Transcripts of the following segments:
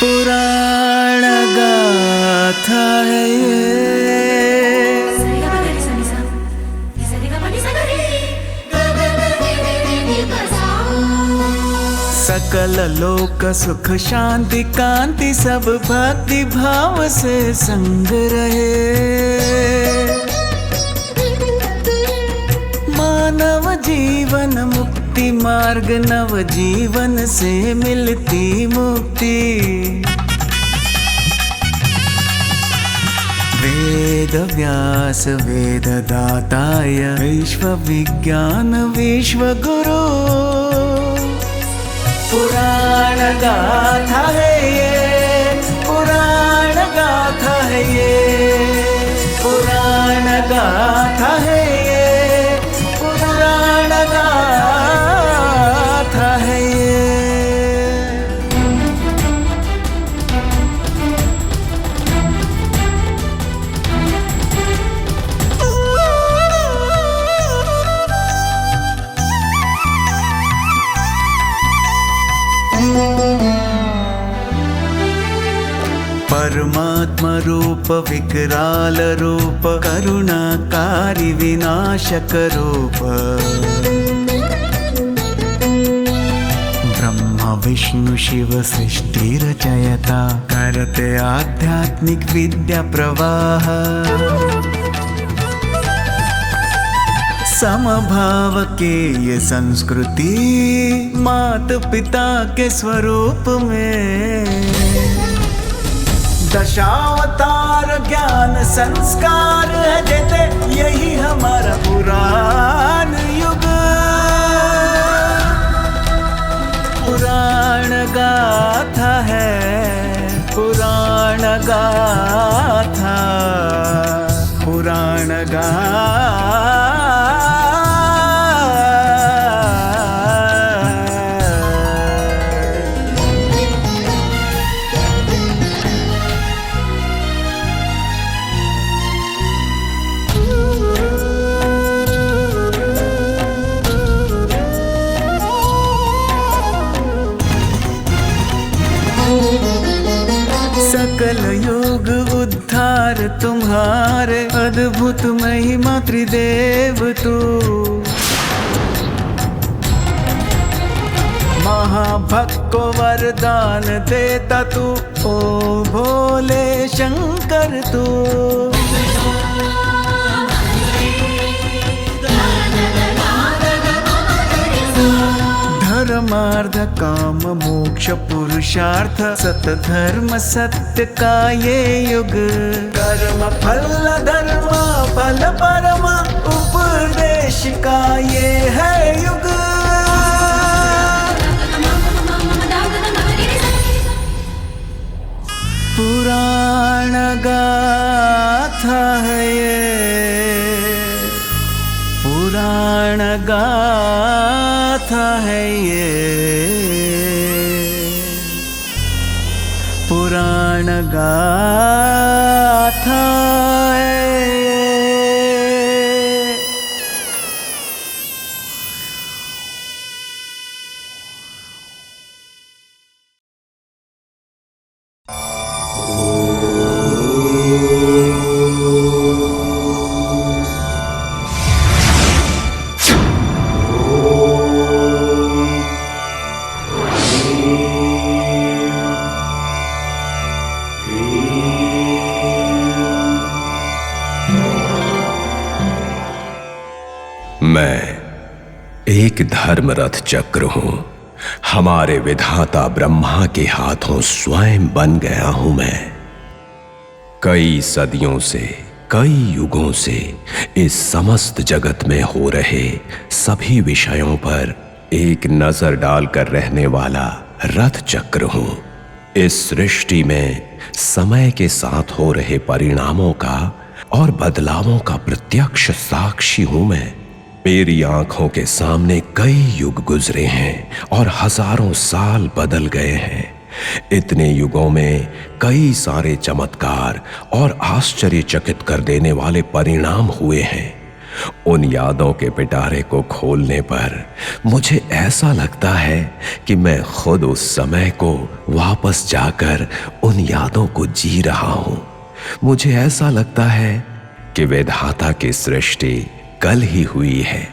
पुराण गाथा है ये, सकल लोक सुख शांति कांति सब भक्ति भाव से संग रहे। मानव जीवन मुक्ति मार्ग नव जीवन से मिलती मुक्ति। वेद व्यास वेद दाताय विश्व विज्ञान विश्व गुरु। पुराण गाथा है ये, पुराण गाथा है ये, पुराण गाथा है ये, पुराण गाथा है ये। परमात्मा रूप विकराल रूप करुणाकारी विनाशक रूप। ब्रह्मा विष्णु शिव सृष्टि रचयता करते आध्यात्मिक विद्या प्रवाह। समभाव के ये संस्कृति माता पिता के स्वरूप में। दशावतार ज्ञान संस्कार है देते यही हमारा पुराण युग। पुराण गाथा है, पुराण गाथा, पुराण गाथा। सकल युग उद्धार तुम्हारे अद्भुत महिमा त्रिदेव तू। महाभक्त को वरदान देता तू, ओ भोले शंकर तू। धर्मार्थ काम मोक्ष पुरुषार्थ सत धर्म सत्य का ये युग। कर्म फल धर्म फल परम उपदेश का ये है युग। पुराण गाथा है ये, पुराण गाथा है ये, पुराण गाथा है ये। मैं एक धर्मरथ चक्र हूं। हमारे विधाता ब्रह्मा के हाथों स्वयं बन गया हूं मैं। कई सदियों से, कई युगों से इस समस्त जगत में हो रहे सभी विषयों पर एक नजर डालकर रहने वाला रथ चक्र हूं। इस सृष्टि में समय के साथ हो रहे परिणामों का और बदलावों का प्रत्यक्ष साक्षी हूं मैं। मेरी आंखों के सामने कई युग गुजरे हैं और हजारों साल बदल गए हैं। इतने युगों में कई सारे चमत्कार और आश्चर्यचकित कर देने वाले परिणाम हुए हैं। उन यादों के पिटारे को खोलने पर मुझे ऐसा लगता है कि मैं खुद उस समय को वापस जाकर उन यादों को जी रहा हूं। मुझे ऐसा लगता है कि विधाता की सृष्टि कल ही हुई है।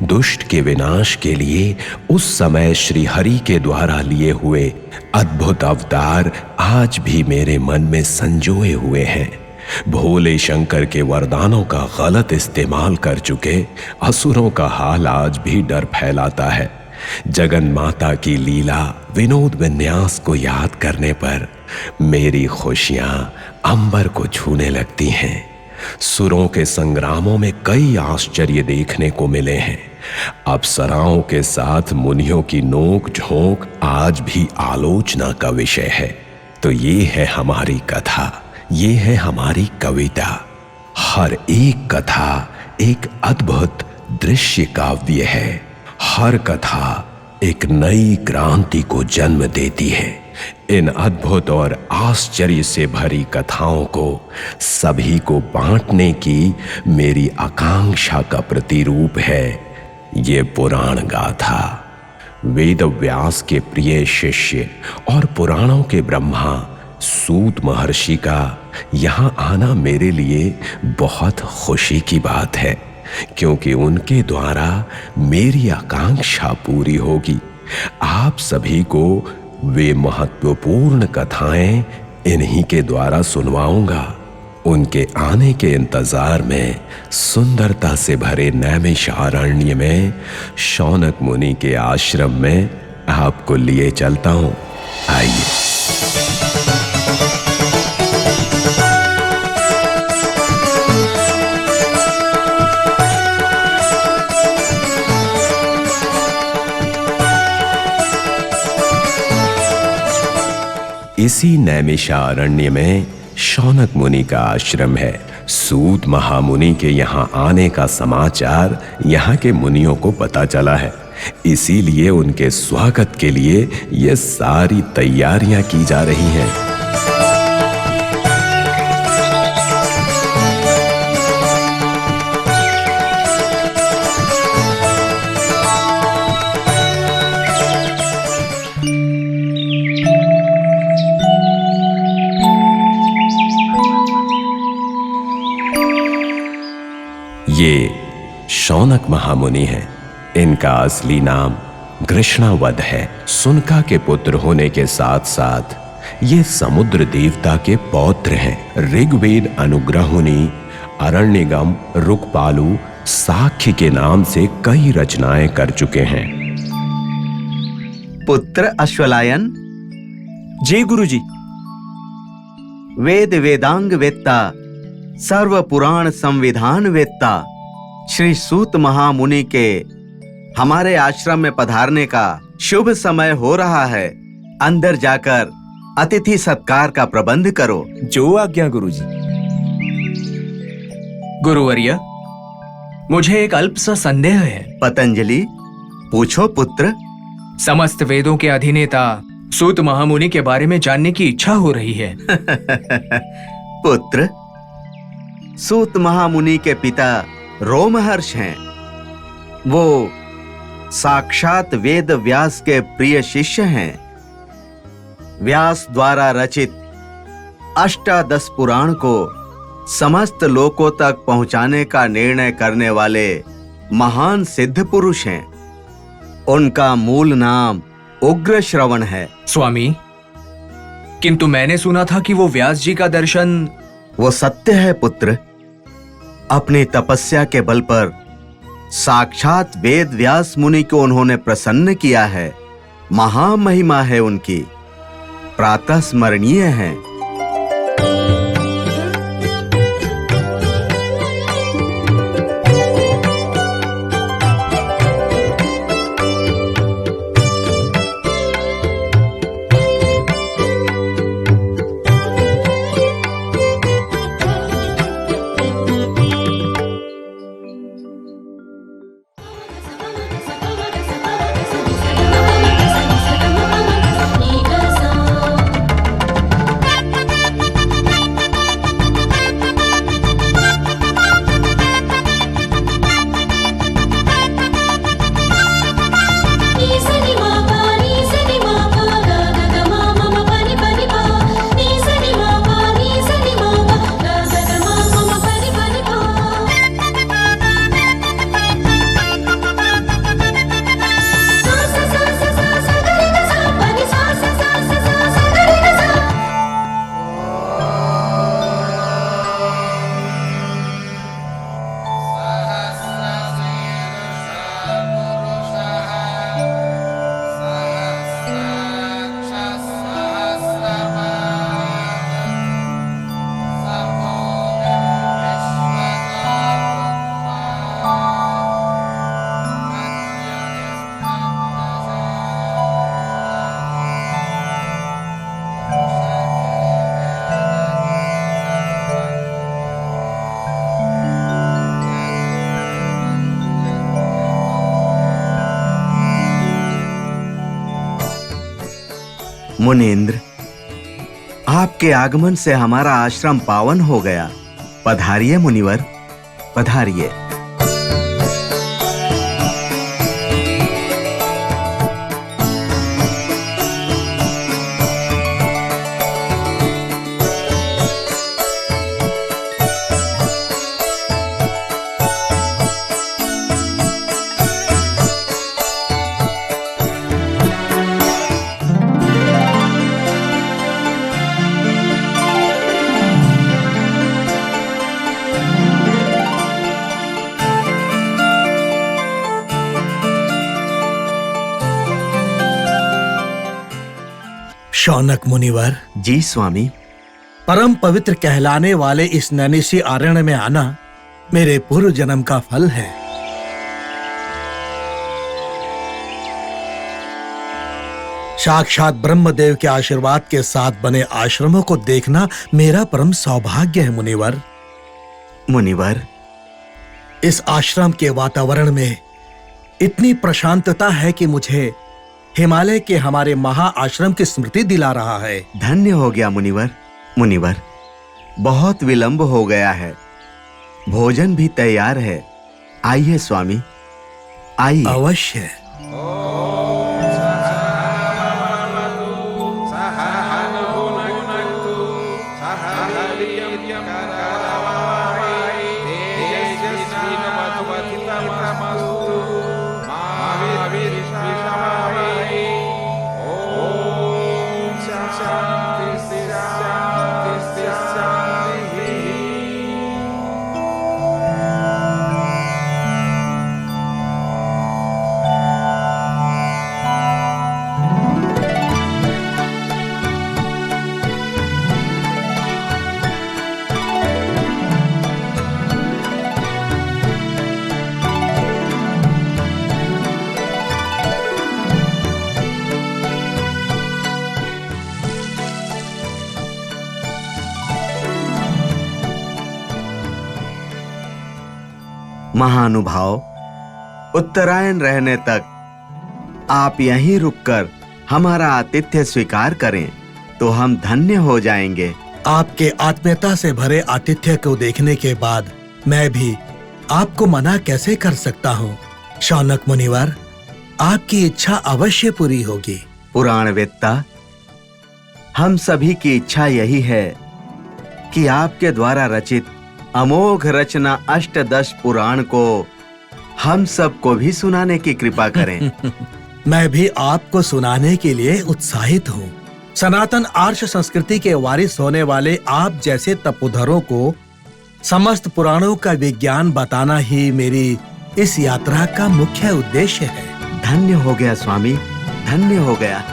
दुष्ट के विनाश के लिए उस समय श्री हरि के द्वारा लिए हुए अद्भुत अवतार आज भी मेरे मन में संजोए हुए हैं। भोले शंकर के वरदानों का गलत इस्तेमाल कर चुके असुरों का हाल आज भी डर फैलाता है। जगन माता की लीला विनोद विन्यास को याद करने पर मेरी खुशियां अंबर को छूने लगती हैं। सुरों के संग्रामों में कई आश्चर्य देखने को मिले हैं। अप्सराओं के साथ मुनियों की नोक झोंक आज भी आलोचना का विषय है। तो ये है हमारी कथा, ये है हमारी कविता। हर एक कथा एक अद्भुत दृश्य काव्य है। हर कथा एक नई क्रांति को जन्म देती है। इन अद्भुत और आश्चर्य से भरी कथाओं को सभी को बांटने की मेरी आकांक्षा का प्रतिरूप है ये पुराण गाथा। वेद व्यास के प्रिय शिष्य और पुराणों के ब्रह्मा सूत महर्षि का यहाँ आना मेरे लिए बहुत खुशी की बात है, क्योंकि उनके द्वारा मेरी आकांक्षा पूरी होगी। आप सभी को वे महत्वपूर्ण कथाएं इन्हीं के द्वारा सुनवाऊंगा। उनके आने के इंतजार में सुंदरता से भरे नैमिषारण्य में शौनक मुनि के आश्रम में आपको लिए चलता हूं। आइए। इसी नैमिषारण्य में शौनक मुनि का आश्रम है। सूत महामुनि के यहाँ आने का समाचार यहाँ के मुनियों को पता चला है, इसीलिए उनके स्वागत के लिए ये सारी तैयारियां की जा रही हैं। ये शौनक महामुनि हैं। इनका असली नाम कृष्णावध है। सुनका के पुत्र होने के साथ साथ ये समुद्र देवता के पौत्र हैं। ऋग्वेद अनुग्रहुनि, अरण्यगम, रुकपालु, साख्य के नाम से कई रचनाएं कर चुके हैं। पुत्र अश्वलायन। जी गुरुजी। वेद वेदांग वेत्ता, सर्व पुराण संविधान वेत्ता श्री सूत महामुनि के हमारे आश्रम में पधारने का शुभ समय हो रहा है। अंदर जाकर अतिथि सत्कार का प्रबंध करो। जो आज्ञा गुरुजी। गुरुवर्य, मुझे एक अल्प सा संदेह है। पतंजलि, पूछो पुत्र। समस्त वेदों के अधिनेता सूत महामुनि के बारे में जानने की इच्छा हो रही है। पुत्र, सूत महामुनि के पिता रोमहर्ष हैं। वो साक्षात वेद व्यास के प्रिय शिष्य हैं। व्यास द्वारा रचित अष्टादश पुराण को समस्त लोकों तक पहुंचाने का निर्णय करने वाले महान सिद्ध पुरुष हैं। उनका मूल नाम उग्र श्रवण है। स्वामी, किंतु मैंने सुना था कि वो व्यास जी का दर्शन। वो सत्य है पुत्र। अपनी तपस्या के बल पर साक्षात वेद व्यास मुनि को उन्होंने प्रसन्न किया है। महामहिमा है उनकी, प्रातः स्मरणीय है। मुनीन्द्र, आपके आगमन से हमारा आश्रम पावन हो गया। पधारिए मुनिवर, पधारिए। शौनक मुनिवर, जी स्वामी। परम पवित्र कहलाने वाले इस नैमिषी आरण्य में आना मेरे पूर्व जन्म का फल है। साक्षात ब्रह्मदेव के आशीर्वाद के साथ बने आश्रमों को देखना मेरा परम सौभाग्य है मुनिवर। मुनिवर, इस आश्रम के वातावरण में इतनी प्रशांतता है कि मुझे हिमालय के हमारे महा आश्रम की स्मृति दिला रहा है। धन्य हो गया मुनिवर। मुनिवर, बहुत विलंब हो गया है, भोजन भी तैयार है। आइए स्वामी, आइए। अवश्य। महानुभाव, उत्तरायण रहने तक आप यहीं रुककर हमारा आतिथ्य स्वीकार करें तो हम धन्य हो जाएंगे। आपके आत्मीयता से भरे आतिथ्य को देखने के बाद मैं भी आपको मना कैसे कर सकता हूँ। शौनक मुनिवर, आपकी इच्छा अवश्य पूरी होगी। पुराणवेत्ता, हम सभी की इच्छा यही है कि आपके द्वारा रचित अमोघ रचना अष्टदश पुराण को हम सबको भी सुनाने की कृपा करें। मैं भी आपको सुनाने के लिए उत्साहित हूँ। सनातन आर्ष संस्कृति के वारिस होने वाले आप जैसे तपोधरों को समस्त पुराणों का विज्ञान बताना ही मेरी इस यात्रा का मुख्य उद्देश्य है। धन्य हो गया स्वामी, धन्य हो गया।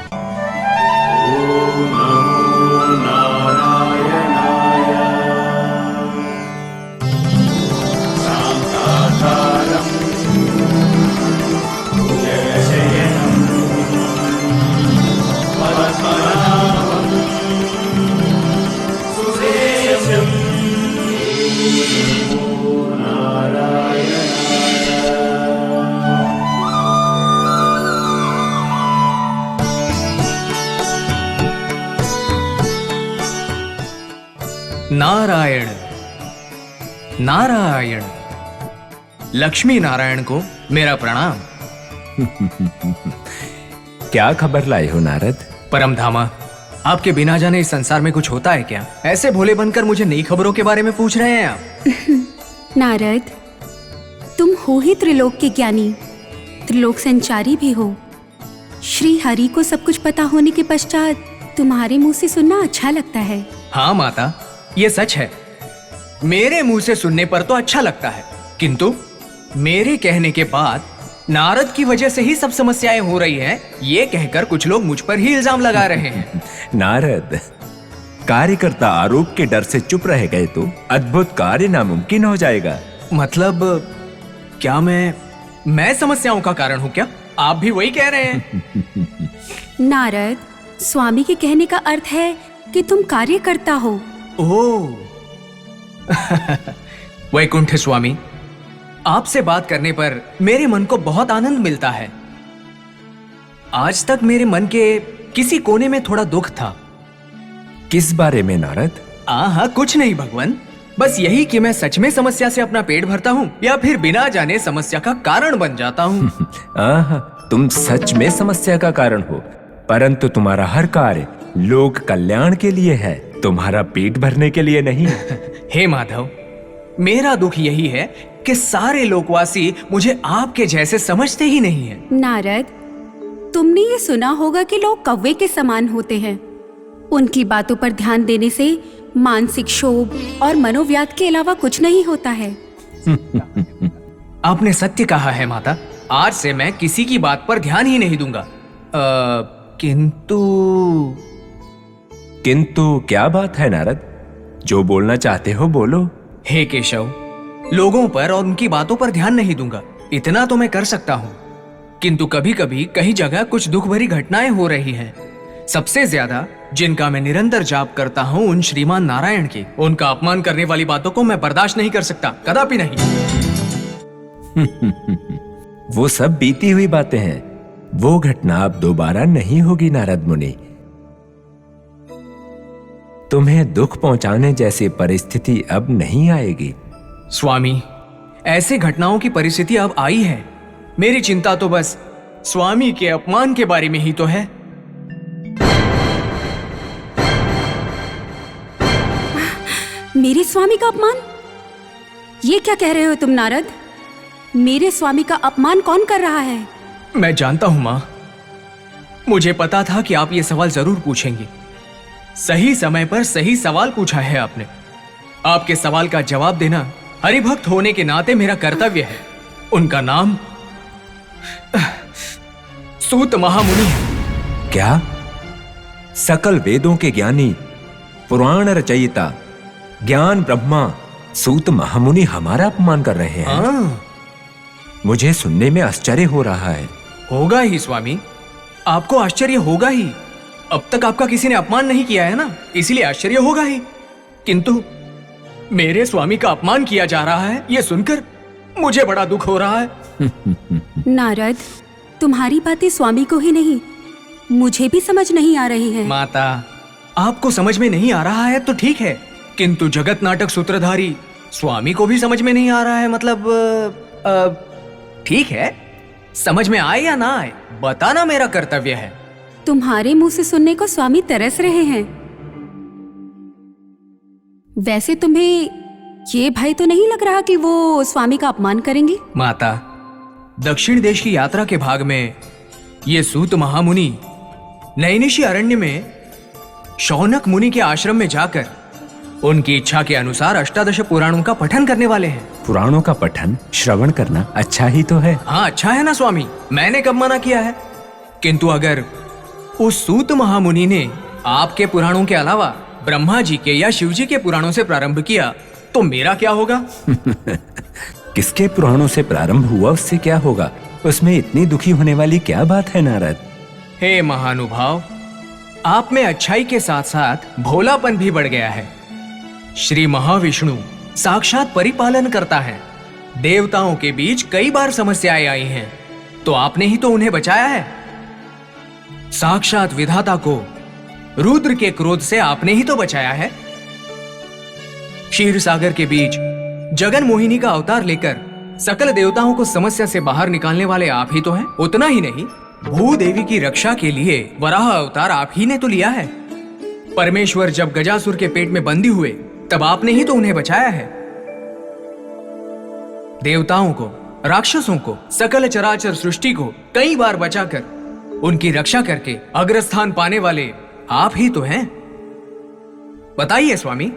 नारायण नारायण। लक्ष्मी नारायण को मेरा प्रणाम। क्या खबर लाए हो नारद? परमधामा, आपके बिना जाने इस संसार में कुछ होता है क्या? ऐसे भोले बनकर मुझे नई खबरों के बारे में पूछ रहे हैं आप? नारद, तुम हो ही त्रिलोक के ज्ञानी, त्रिलोक संचारी भी हो। श्री हरि को सब कुछ पता होने के पश्चात तुम्हारे मुंह से सुनना अच्छा लगता है। हाँ माता, ये सच है। मेरे मुंह से सुनने पर तो अच्छा लगता है, किंतु मेरे कहने के बाद नारद की वजह से ही सब समस्याएं हो रही हैं, ये कहकर कुछ लोग मुझ पर ही इल्जाम लगा रहे हैं। नारद, कार्यकर्ता आरोप के डर से चुप रह गए तो अद्भुत कार्य नामुमकिन हो जाएगा। मतलब क्या मैं समस्याओं का कारण हूँ क्या? आप भी वही कह रहे हैं? नारद, स्वामी के कहने का अर्थ है कि तुम कार्य करता हो। ओह वैकुंठ स्वामी, आपसे बात करने पर मेरे मन को बहुत आनंद मिलता है। आज तक मेरे मन के किसी कोने में थोड़ा दुख था। किस बारे में नारद? हाँ, कुछ नहीं भगवान, बस यही कि मैं सच में समस्या से अपना पेट भरता हूँ या फिर बिना जाने समस्या का कारण बन जाता हूँ। तुम सच में समस्या का कारण हो, परंतु तुम्हारा हर कार्य लोक कल्याण के लिए है, तुम्हारा पेट भरने के लिए नहीं। हे माधव, मेरा दुख यही है कि सारे लोकवासी मुझे आपके जैसे समझते ही नहीं है। नारद, तुमने ये सुना होगा कि लोग कौवे के समान होते हैं। उनकी बातों पर ध्यान देने से मानसिक क्षोभ और मनोव्याध के अलावा कुछ नहीं होता है। आपने सत्य कहा है माता, आज से मैं किसी की बात पर ध्यान ही नहीं दूंगा। किंतु क्या बात है नारद? जो बोलना चाहते हो बोलो। हे केशव, लोगों पर और उनकी बातों पर ध्यान नहीं दूंगा, इतना तो मैं कर सकता हूँ। किंतु कभी कभी कई जगह कुछ दुख भरी घटनाएं हो रही हैं। सबसे ज्यादा जिनका मैं निरंतर जाप करता हूँ उन श्रीमान नारायण की, उनका अपमान करने वाली बातों को मैं बर्दाश्त नहीं कर सकता, कदापि नहीं। वो सब बीती हुई बातें हैं, वो घटना अब दोबारा नहीं होगी नारद मुनि। तुम्हें दुख पहुंचाने जैसी परिस्थिति अब नहीं आएगी। स्वामी, ऐसे घटनाओं की परिस्थिति अब आई है। मेरी चिंता तो बस स्वामी के अपमान के बारे में ही तो है। मेरे स्वामी का अपमान? ये क्या कह रहे हो तुम नारद? मेरे स्वामी का अपमान कौन कर रहा है? मैं जानता हूं मां, मुझे पता था कि आप ये सवाल जरूर पूछेंगी। सही समय पर सही सवाल पूछा है आपने। आपके सवाल का जवाब देना हरिभक्त होने के नाते मेरा कर्तव्य है। उनका नाम सूत महामुनि है। क्या? सकल वेदों के ज्ञानी, पुराण रचयिता, ज्ञान ब्रह्मा सूत महामुनि हमारा अपमान कर रहे हैं? मुझे सुनने में आश्चर्य हो रहा है। होगा ही स्वामी, आपको आश्चर्य होगा ही। अब तक आपका किसी ने अपमान नहीं किया है ना, इसलिए आश्चर्य होगा ही। किंतु मेरे स्वामी का अपमान किया जा रहा है, यह सुनकर मुझे बड़ा दुख हो रहा है। नारद, तुम्हारी बातें स्वामी को ही नहीं, मुझे भी समझ नहीं आ रही है। माता, आपको समझ में नहीं आ रहा है तो ठीक है, किंतु जगत नाटक सूत्रधारी स्वामी को भी समझ में नहीं आ रहा है। मतलब ठीक है, समझ में आए या ना आए, बताना मेरा कर्तव्य है। तुम्हारे मुंह से सुनने को स्वामी तरस रहे हैं। वैसे तुम्हें ये भय तो नहीं लग रहा कि वो स्वामी का अपमान करेंगे? माता, दक्षिण देश की यात्रा के भाग में ये सूत महामुनि नैनिशी अरण्य में शौनक मुनि के आश्रम में जाकर उनकी इच्छा के अनुसार अष्टादश पुराणों का पठन करने वाले हैं। पुराणों का पठन श्रवण करना अच्छा ही तो है। हाँ, अच्छा है ना स्वामी, मैंने कब मना किया है। किंतु अगर उस सूत महामुनि ने आपके पुराणों के अलावा ब्रह्मा जी के या शिव जी के पुराणों से प्रारंभ किया तो मेरा क्या होगा? किसके पुराणों से प्रारंभ हुआ उससे क्या होगा? उसमें इतनी दुखी होने वाली क्या बात है नारद? हे महानुभाव, आप में अच्छाई के साथ साथ भोलापन भी बढ़ गया है। श्री महाविष्णु साक्षात परिपालन करता है। देवताओं के बीच कई बार समस्याएं आई हैं, तो आपने ही तो उन्हें बचाया है। साक्षात विधाता को रुद्र के क्रोध से आपने ही तो बचाया है। क्षीर सागर के बीच जगन मोहिनी का अवतार लेकर सकल देवताओं को समस्या से बाहर निकालने वाले आप ही तो हैं। उतना ही नहीं, भूदेवी की रक्षा के लिए वराह अवतार आप ही ने तो लिया है। परमेश्वर जब गजासुर के पेट में बंदी हुए तब आपने ही तो उन्हें बचाया है। देवताओं को, राक्षसों को, सकल चराचर सृष्टि को कई बार बचाकर उनकी रक्षा करके अग्रस्थान पाने वाले आप ही तो हैं। बताइए स्वामी,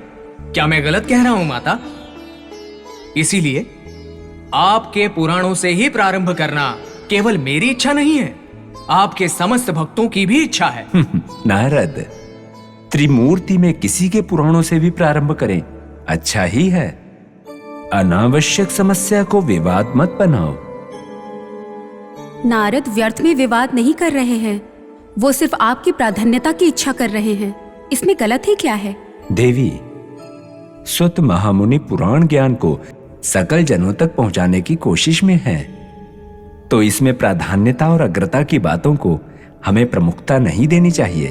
क्या मैं गलत कह रहा हूं माता? इसीलिए आपके पुराणों से ही प्रारंभ करना केवल मेरी इच्छा नहीं है, आपके समस्त भक्तों की भी इच्छा है। नारद, त्रिमूर्ति में किसी के पुराणों से भी प्रारंभ करें, अच्छा ही है। अनावश्यक समस्या को विवाद मत बनाओ। नारद व्यर्थ में विवाद नहीं कर रहे हैं, वो सिर्फ आपकी प्राधान्यता की इच्छा कर रहे हैं। इसमें गलत ही क्या है? देवी, सुत महामुनि पुराण ज्ञान को सकल जनों तक पहुंचाने की कोशिश में है, तो इसमें प्राधान्यता और अग्रता की बातों को हमें प्रमुखता नहीं देनी चाहिए।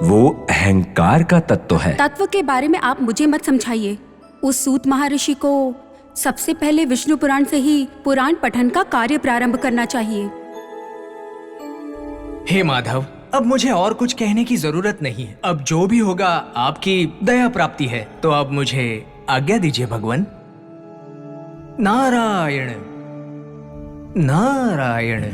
वो अहंकार का तत्व है। तत्व के बारे में आप मुझे मत समझाइए। उस सूत महर्षि को सबसे पहले विष्णु पुराण से ही पुराण पठन का कार्य प्रारंभ करना चाहिए। हे माधव, अब मुझे और कुछ कहने की जरूरत नहीं है। अब जो भी होगा आपकी दया प्राप्ति है। तो अब मुझे आज्ञा दीजिए भगवान। नारायण नारायण।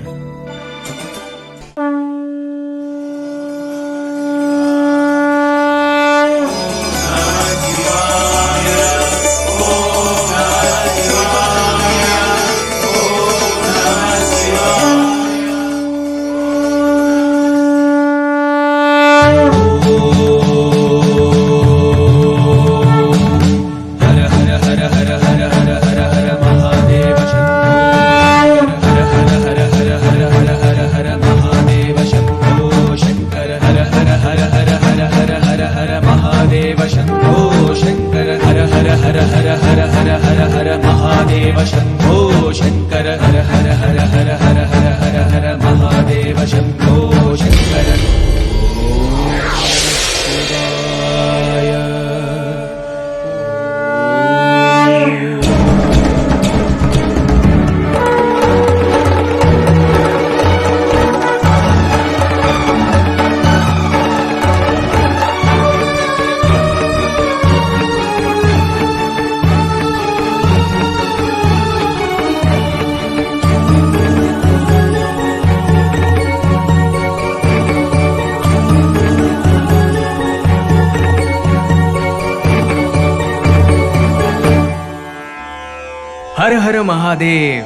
हर हर महादेव,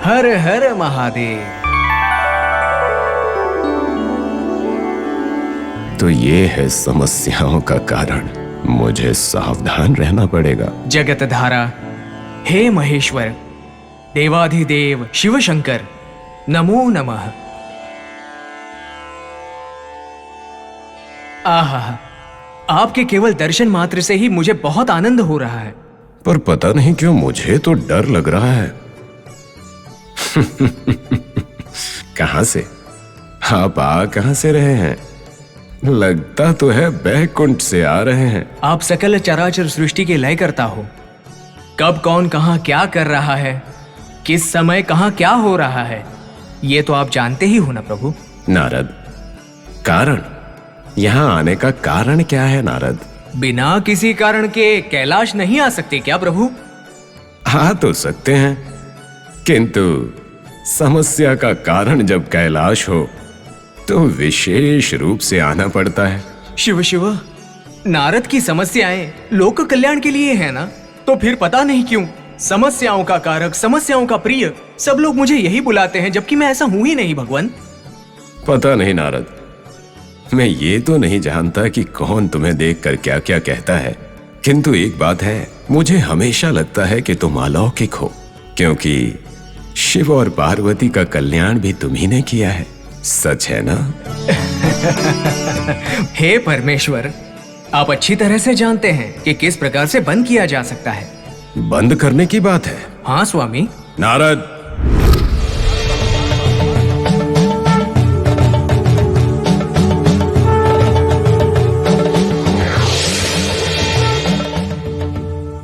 हर हर महादेव। तो ये है समस्याओं का कारण। मुझे सावधान रहना पड़ेगा। जगत धारा, हे महेश्वर, देवाधिदेव शिव शंकर, नमो नमः। आहा, आपके केवल दर्शन मात्र से ही मुझे बहुत आनंद हो रहा है। पर पता नहीं क्यों मुझे तो डर लग रहा है। कहां से आप आ कहां से रहे हैं? लगता तो है बैकुंठ से आ रहे हैं। आप सकल चराचर सृष्टि के लय करता हो। कब कौन कहां क्या कर रहा है, किस समय कहां क्या हो रहा है, ये तो आप जानते ही हो ना प्रभु। नारद, कारण यहां आने का कारण क्या है नारद? बिना किसी कारण के कैलाश नहीं आ सकते क्या प्रभु? आ तो सकते हैं, किंतु समस्या का कारण जब कैलाश हो तो विशेष रूप से आना पड़ता है। शिव शिव, नारद की समस्याएं लोक कल्याण के लिए है ना, तो फिर पता नहीं क्यों समस्याओं का कारक, समस्याओं का प्रिय सब लोग मुझे यही बुलाते हैं, जबकि मैं ऐसा हूं ही नहीं भगवान। पता नहीं नारद, मैं ये तो नहीं जानता कि कौन तुम्हें देखकर क्या क्या कहता है, किंतु एक बात है, मुझे हमेशा लगता है कि तुम अलौकिक हो, क्योंकि शिव और पार्वती का कल्याण भी तुम्ही ने किया है। सच है ना? हे परमेश्वर, आप अच्छी तरह से जानते हैं कि किस प्रकार से बंद किया जा सकता है। बंद करने की बात है? हाँ स्वामी। नारद,